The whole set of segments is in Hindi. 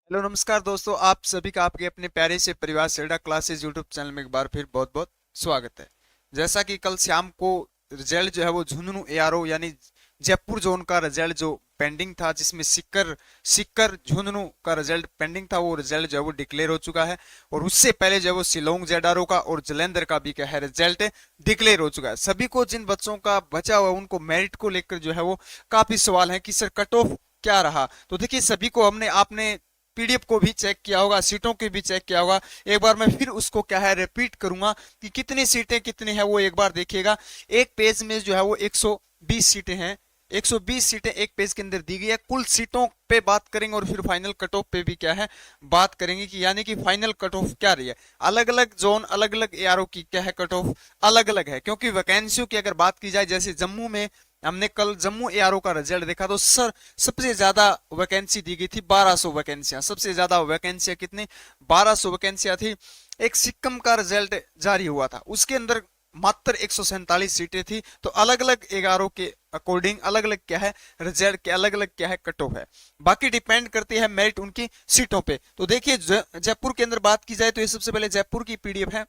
हेलो नमस्कार दोस्तों, आप सभी का आपके अपने प्यारे से परिवार सेल्डा क्लासेस यूट्यूब चैनल में एक बार फिर बहुत बहुत स्वागत है। जैसा कि कल शाम को रिजल्ट जो है वो झुंझुनू एआरओ यानी जयपुर जोन का रिजल्ट जो पेंडिंग था, जिसमें सिक्कर सिक्कर झुंझुनू का रिजल्ट पेंडिंग था, वो रिजल्ट जो है वो डिक्लेयर हो चुका है। और उससे पहले जो है वो शिलोंग जेडारो का और जलंधर का भी क्या है रिजल्ट डिक्लेयर हो चुका है। सभी को, जिन बच्चों का बचा हुआ उनको मेरिट को लेकर जो है वो काफी सवाल है कि सर कट ऑफ क्या रहा। तो देखिए, सभी को हमने आपने पीडीएफ को भी चेक किया होगा, सीटों की भी चेक किया होगा। एक बार मैं फिर उसको क्या है रिपीट करूंगा कि कितनी सीटें कितनी है वो एक बार देखिएगा। एक पेज में जो है वो 120 सीटें हैं। 120 सीटें एक पेज के अंदर दी गई है। कुल सीटों पे बात करेंगे और फिर फाइनल कट ऑफ पे भी क्या है बात करेंगे कि यानी कि फाइनल कट ऑफ क्या रही है। अलग अलग जोन, अलग अलग एआरओ की क्या है कट ऑफ अलग अलग है, क्योंकि वैकेंसियों की अगर बात की जाए, जैसे जम्मू में हमने कल जम्मू एआरओ का रिजल्ट देखा तो सर सबसे ज्यादा वैकेंसी दी गई थी 1200 वैकेंसियां। सबसे ज्यादा वैकेंसियां कितनी 1200 वैकेंसियां थी। एक सिक्किम का रिजल्ट जारी हुआ था, उसके अंदर मात्र 147 सीटें थी। तो अलग अलग एआरओ के अकॉर्डिंग अलग अलग क्या है रिजल्ट के अलग अलग क्या है कट ऑफ है। बाकी डिपेंड करती है मेरिट उनकी सीटों पे। तो देखिए, जयपुर के अंदर बात की जाए तो ये सबसे पहले जयपुर की पीडीएफ है।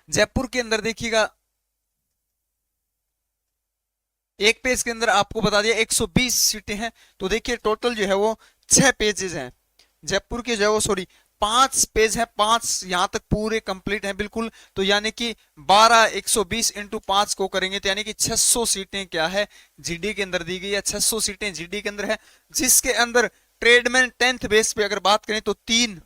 जयपुर के अंदर देखिएगा, एक पेज के अंदर आपको बता दिया 120 सीटें हैं। तो देखिए टोटल जो है वो 6 पेजेस हैं। जयपुर के जो है वो सॉरी 5 पेज है, 5 यहां तक पूरे कंप्लीट हैं बिल्कुल। तो यानी कि 12 120 इंटू 5 को करेंगे तो यानी कि 600 सीटें क्या है जीडी के अंदर दी गई है। 600 सीटें जीडी के अंदर है, जिसके अंदर ट्रेडमैन 10th बेस पे अगर बात करें तो 3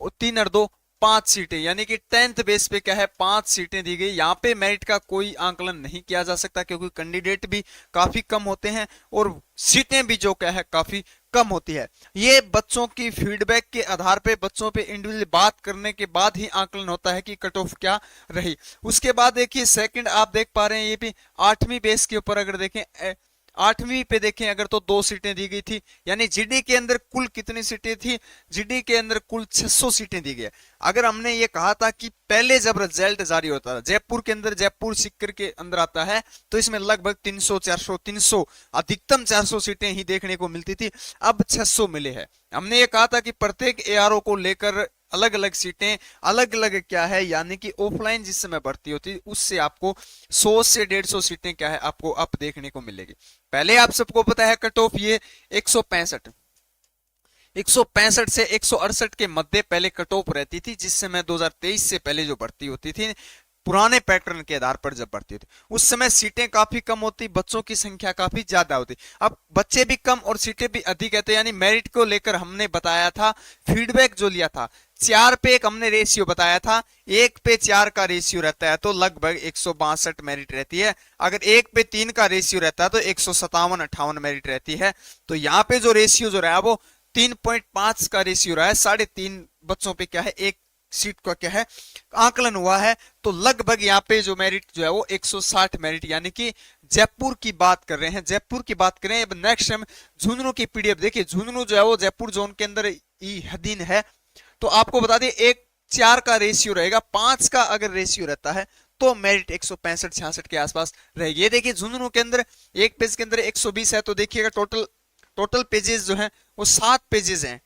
और 2 5 सीटें, यानी कि 10th बेस पे क्या है 5 सीटें दी गई। यहाँ पे मेरिट का कोई आंकलन नहीं किया जा सकता, क्योंकि कैंडिडेट भी काफी कम होते हैं और सीटें भी जो क्या है काफी कम होती है। ये बच्चों की फीडबैक के आधार पे, बच्चों पे इंडिविजुअली बात करने के बाद ही आंकलन होता है कि कट ऑफ क्या रही। उसके बाद देखिए सेकंड आप देख पा रहे हैं, ये भी 8वीं बेस के ऊपर अगर देखें, 8वीं पे देखें अगर तो 2 सीटें दी गई थी। यानी जीडी के अंदर कुल कितनी सीटें थी, जीडी के अंदर कुल 600 सीटें दी गई। अगर हमने ये कहा था कि पहले जब रिजल्ट जारी होता था जयपुर के अंदर, जयपुर सिक्कर के अंदर आता है, तो इसमें लगभग 300 400 300 अधिकतम 400 सीटें ही देखने को मिलती थी। अब 600 मिले हैं। हमने ये कहा था कि प्रत्येक एआरओ को लेकर अलग अलग सीटें अलग अलग क्या है, यानी कि ऑफलाइन जिस समय भर्ती होती उससे आपको 100 से 150 सीटें क्या है आपको अब देखने को मिलेगी। पहले आप सबको पता है कट ऑफ ये 165 165 से 168 के मध्य पहले कट ऑफ रहती थी, जिस समय 2023 से पहले जो भर्ती होती थी पुराने पैटर्न के आधार पर जब भर्ती होती, उस समय सीटें काफी कम होती, बच्चों की संख्या काफी ज्यादा होती। अब बच्चे भी कम और सीटें भी अधिक है, तो यानी मेरिट को लेकर हमने बताया था, फीडबैक जो लिया था 4 पे 1 हमने रेशियो बताया था। 1 पे 4 का रेशियो रहता है तो लगभग 162 मेरिट रहती है। अगर 1 पे 3 का रेशियो रहता है तो 157 58 मेरिट रहती है। तो यहाँ पे जो रेशियो जो रहा वो 3.5 का रेशियो रहा है। 3.5 बच्चों पे क्या है एक सीट का क्या है आंकलन हुआ है। तो लगभग यहाँ पे जो मेरिट जो है वो 160 मेरिट, यानी कि जयपुर की बात कर रहे हैं, जयपुर की बात करें। अब नेक्स्ट हम झुंझुनू की पीडीएफ देखिए। झुंझुनू जो है वो जयपुर जोन के अंदर ही हदीन है। तो आपको बता दें 1 4 का रेशियो रहेगा, 5 का अगर रेशियो रहता है तो मेरिट 165 66 के आसपास रहेगी। ये देखिए झुंझुनू के अंदर एक पेज के अंदर 120 है, तो देखिएगा टोटल टोटल पेजेस जो है वो 7 पेजेस हैं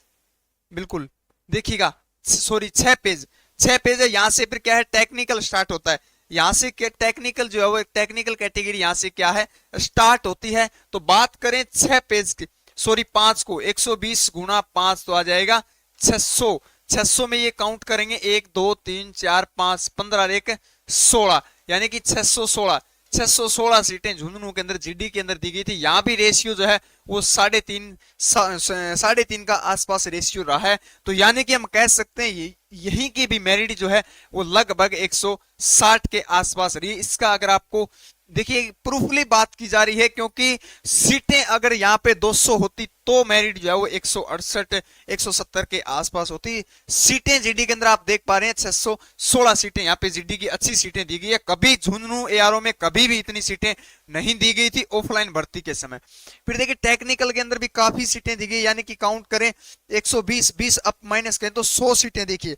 बिल्कुल। देखिएगा सॉरी 6 पेज, 6 पेज है। यहाँ से फिर क्या है टेक्निकल स्टार्ट होता है। यहाँ से टेक्निकल जो है वो टेक्निकल कैटेगरी यहाँ से क्या है स्टार्ट होती है। तो बात करें 6 पेज की, सॉरी 5 को 120 गुणा 5 तो आ जाएगा 600। 600 में ये काउंट करेंगे 1 2 3 4 5 15 1 16, यानी कि 616 616 सीटें झुंझुनू के अंदर जीडी के अंदर दी गई थी। यहाँ भी रेशियो जो है वो 3.5 का आसपास रेशियो रहा है। तो यानी कि हम कह सकते हैं यहीं की भी मेरिट जो है वो लगभग 160 के आसपास रही। इसका अगर आपको देखिए प्रूफली बात की जा रही है, क्योंकि सीटें अगर यहाँ पे 200 होती तो मेरिट जो है वो 168 170 के आसपास होती। सीटें जीडी के अंदर आप देख पा रहे हैं 616 सीटें यहाँ पे जीडी की अच्छी सीटें दी गई है। कभी झुंझुनू एआरओ में कभी भी इतनी सीटें नहीं दी गई थी ऑफलाइन भर्ती के समय। फिर देखिए टेक्निकल के अंदर भी काफी सीटें दी गई, यानी कि काउंट करें 120 20 अप माइनस करें तो 100 सीटें देखिए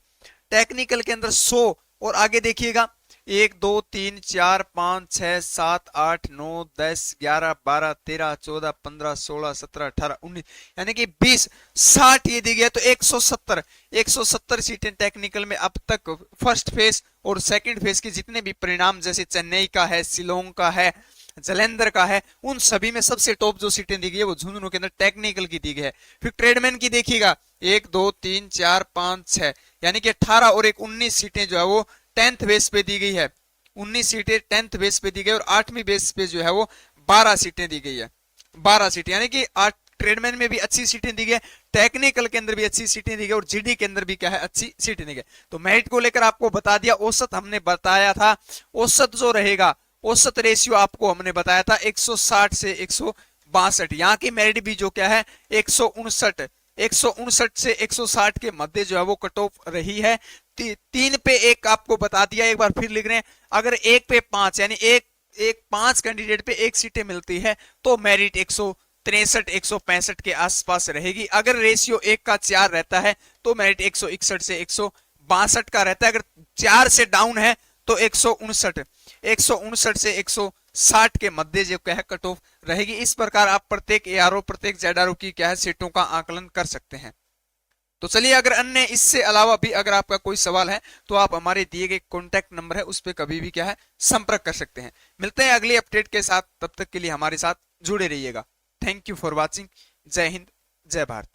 टेक्निकल के अंदर 100। और आगे देखिएगा 1 2 3 4 5 6 7 8 9 10 11 12 13 14 15 16 17 18 19 यानी कि 20 60 ये दी गई है। तो 170 सीटें टेक्निकल में अब तक फर्स्ट फेज और सेकंड फेज के जितने भी परिणाम, जैसे चेन्नई का है, शिलोंग का है, जलंधर का है, उन सभी में सबसे टॉप जो सीटें दी गई है वो झुंझुनू के अंदर टेक्निकल की दी गई है। फिर ट्रेडमैन की देखिएगा 1 2 3 4 5 6 यानी कि 18 और 19 सीटें जो है वो 10th बेस पे दी गई है। 19 सीटें 10th बेस पे दी गई और 8वीं बेस पे जो है वो 12 सीटें दी गई है। 12 सीटें यानी कि ट्रेडमैन में भी अच्छी सीटें दी गई, टेक्निकल के अंदर भी अच्छी सीटें दी गई और जीडी के अंदर भी क्या है, अच्छी सीटें दी गई। तो मेरिट को लेकर आपको बता दिया। औसत हमने बताया था, औसत जो रहेगा, औसत रेशियो आपको हमने बताया था 160 से 162। यहाँ की मेरिट भी जो क्या है 159 से 160 के मध्य जो है वो कट ऑफ रही है। 3 पे 1 आपको बता दिया, एक बार फिर लिख रहे हैं। अगर 1 पे 5 यानी एक 5 कैंडिडेट पे 1 सीटें मिलती है तो मेरिट 163 165 के आसपास रहेगी। अगर रेशियो 1 का 4 रहता है तो मेरिट 161 से 162 का रहता है। अगर 4 से डाउन है तो 159 से 160 के मध्य जो क्या है कट ऑफ रहेगी। इस प्रकार आप प्रत्येक एआरओ प्रत्येक जेडआरओ की क्या है सीटों का आकलन कर सकते हैं। तो चलिए, अगर अन्य इससे अलावा भी अगर आपका कोई सवाल है तो आप हमारे दिए गए कॉन्टैक्ट नंबर है उस पर कभी भी क्या है संपर्क कर सकते हैं। मिलते हैं अगली अपडेट के साथ, तब तक के लिए हमारे साथ जुड़े रहिएगा। Thank you for watching. जय हिंद, जय भारत।